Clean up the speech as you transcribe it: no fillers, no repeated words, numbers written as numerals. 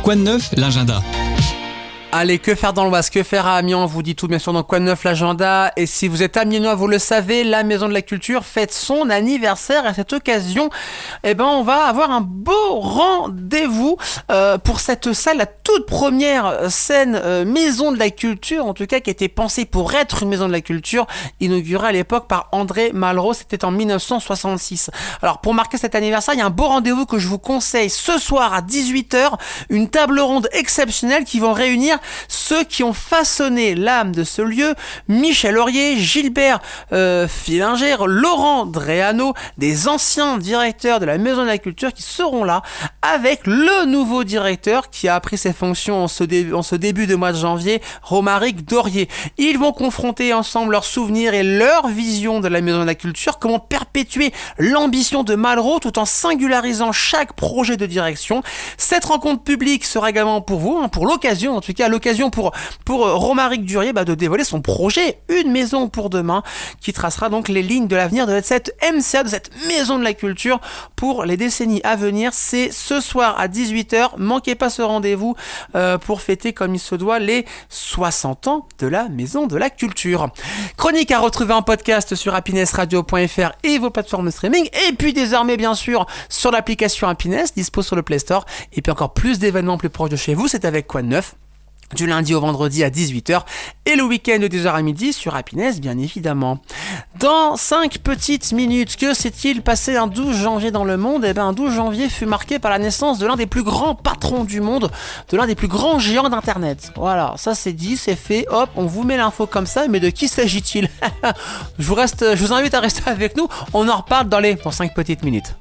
Quoi de neuf, l'agenda? Allez, que faire dans l'Oise, que faire à Amiens? On vous dit tout bien sûr dans Quoi de neuf, l'agenda. Et si vous êtes amiénois, vous le savez, la Maison de la Culture fête son anniversaire. À cette occasion, on va avoir un beau rendez-vous pour cette salle, la toute première scène Maison de la Culture, en tout cas qui a été pensée pour être une Maison de la Culture, inaugurée à l'époque par André Malraux, c'était en 1966. Alors pour marquer cet anniversaire, il y a un beau rendez-vous que je vous conseille ce soir à 18h, une table ronde exceptionnelle qui vont réunir ceux qui ont façonné l'âme de ce lieu: Michel Aurier, Gilbert Fillinger, Laurent Dréano, des anciens directeurs de la Maison de la Culture qui seront là avec le nouveau directeur qui a pris ses fonctions en ce début de mois de janvier, Romaric Dorier. Ils vont confronter ensemble leurs souvenirs et leur vision de la Maison de la Culture, comment perpétuer l'ambition de Malraux tout en singularisant chaque projet de direction. Cette rencontre publique sera également pour vous, pour l'occasion, en tout cas l'occasion pour Romaric Dorier de dévoiler son projet Une maison pour demain, qui tracera donc les lignes de l'avenir de cette MCA, de cette Maison de la Culture pour les décennies à venir. C'est ce soir à 18h, manquez pas ce rendez-vous pour fêter comme il se doit les 60 ans de la Maison de la Culture. Chronique à retrouver en podcast sur happinessradio.fr et vos plateformes de streaming, et puis désormais bien sûr sur l'application Happiness, dispo sur le Play Store, et puis encore plus d'événements plus proches de chez vous. C'est avec Quoi de neuf, du lundi au vendredi à 18h et le week-end de 10h à midi sur Happiness, bien évidemment. Dans 5 petites minutes, que s'est-il passé un 12 janvier dans le monde? Un 12 janvier fut marqué par la naissance de l'un des plus grands patrons du monde, de l'un des plus grands géants d'internet. Voilà, ça c'est dit, c'est fait, hop, on vous met l'info comme ça, mais de qui s'agit-il? Je vous invite à rester avec nous, on en reparle dans 5 petites minutes.